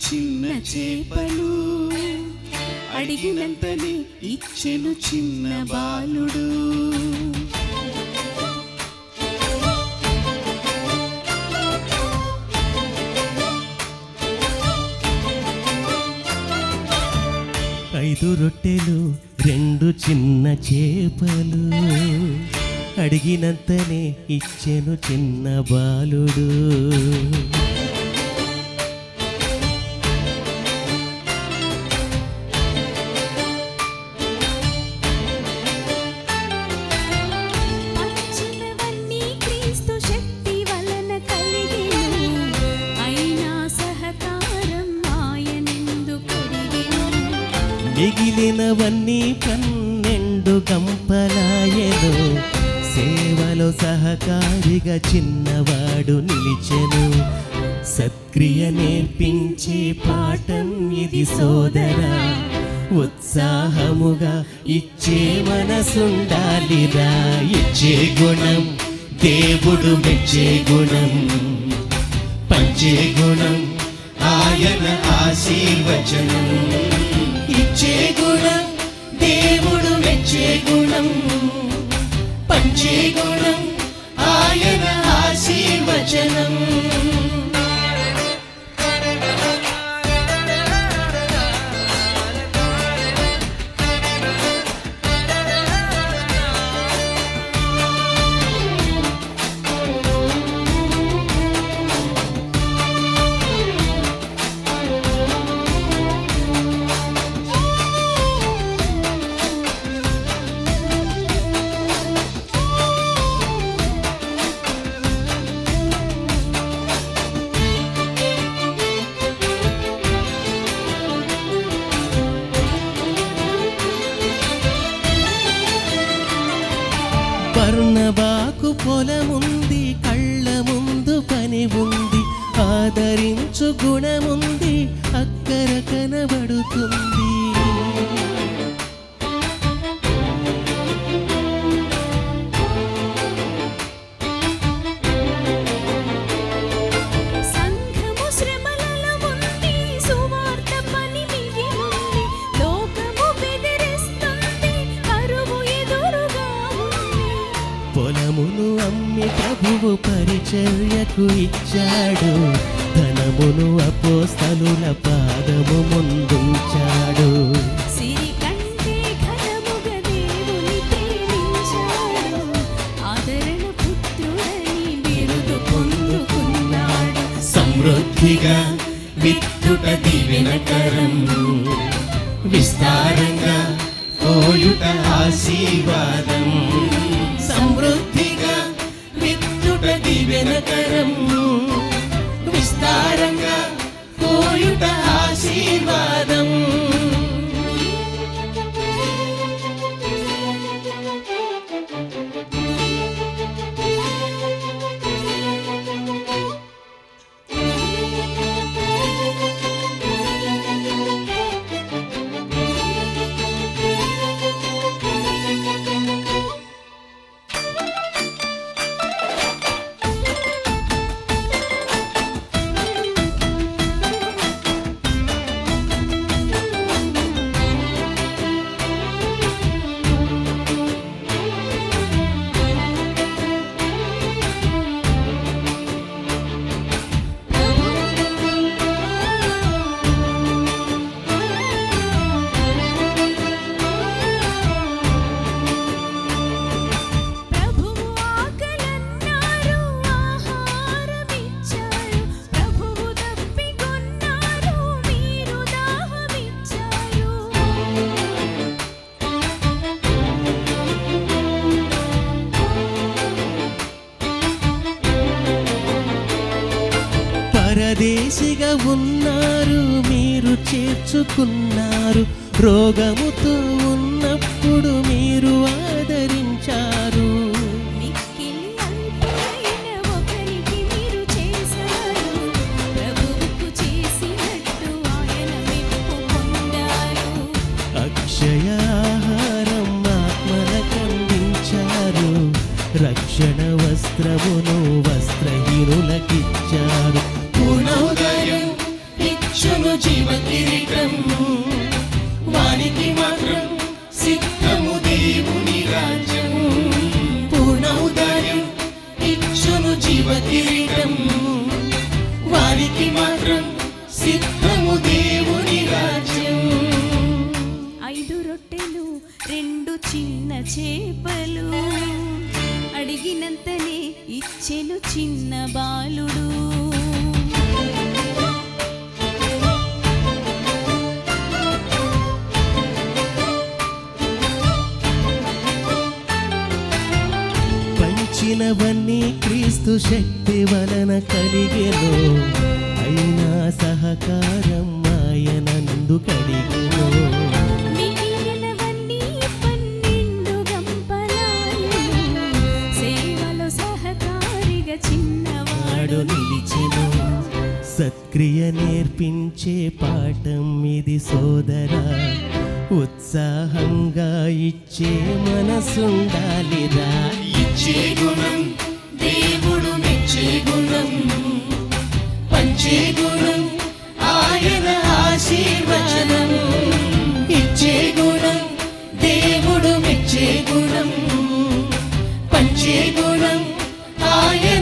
చిన్న చేపలు అడిగినంతనే ఇచ్చెను చిన్న బాలుడు. ఐదు రొట్టెలు రెండు చిన్న చేపలు అడిగినంతనే ఇచ్చెను చిన్న బాలుడు. మిగిలినవన్నీ 12 గంపలాయెను. సేవలో సహకారిగా చిన్నవాడు నిలిచెను. సత్క్రియ నేర్పించే పాఠం ఇది సోదరా, ఉత్సాహముగా ఇచ్చే మనసుండాలిరా. ఇచ్చే గుణం దేవుడు మెచ్చే గుణం, పంచే గుణం ఆయన ఆశీర్వచనం. ఇచ్చే గుణం దేవుడు మెచ్చే గుణం, పంచే గుణం ఆయన ఆశీర్వచనం. బర్నబాకు పొలముంది, కళ్ళ ముందు పని ఉంది, ఆదరించు గుణముంది, అక్కర కనబడుతుంది. పొలమును అమ్మి ప్రభువు పరిచర్యకు ఇచ్చాడు, ధనమును అపోస్తలుల పాదము ముందుంచాడు. సిరి కంటే ఘనముగా దేవుని ప్రేమించాడు, ఆదరణ పుత్రుడని బిరుదు పొందుకున్నాడు. సమృద్ధిగా విత్తుట దీవెనకరం, విస్తారంగా కోయుట ఆశీర్వాదం. సమృద్ధిగా విత్తుట దీవెనకరం, విస్తారంగా కోయుట ఆశీర్వాదం. పరదేశిగా ఉన్నారు మీరు చేర్చుకున్నారు, రోగముతో ఉన్నప్పుడు మీరు ఆదరించారు. మిక్కిలి అల్పుడైన ఒకరికి మీరు చేశారు, ప్రభువుకు చేసినట్టు ఆయన మెప్పు పొందారు. అక్షయ ఆహారం ఆత్మలకందించారు, రక్షణ వస్త్రమును వస్త్రహీనులకిచ్చారు. పూర్ణోదయం ఇచ్చును 2 చిన్న చేపలు అడిగినంతనే ఇచ్చెను చిన్న బాలుడు. పంచినవన్నీ క్రీస్తు శక్తి వలన కలిగెను, అయినా సహకారం ఆయనందు కడిగెను. మిగిలినవన్నీ 12 గంపలాయెను, సేవలో సహకారిగా చిన్నవాడు నిలిచెను. సత్క్రియ నేర్పించే పాఠం ఇది సోదరా, ఉత్సాహంగా ఇచ్చే మనసుండాలిరా. ఇచ్చే గుణం దేవుడు మెచ్చే గుణం, పంచే గుణం ఆయన ఆశీర్వచనం. ఇచ్చే గుణం దేవుడు మెచ్చే గుణం, పంచే గుణం ఆయన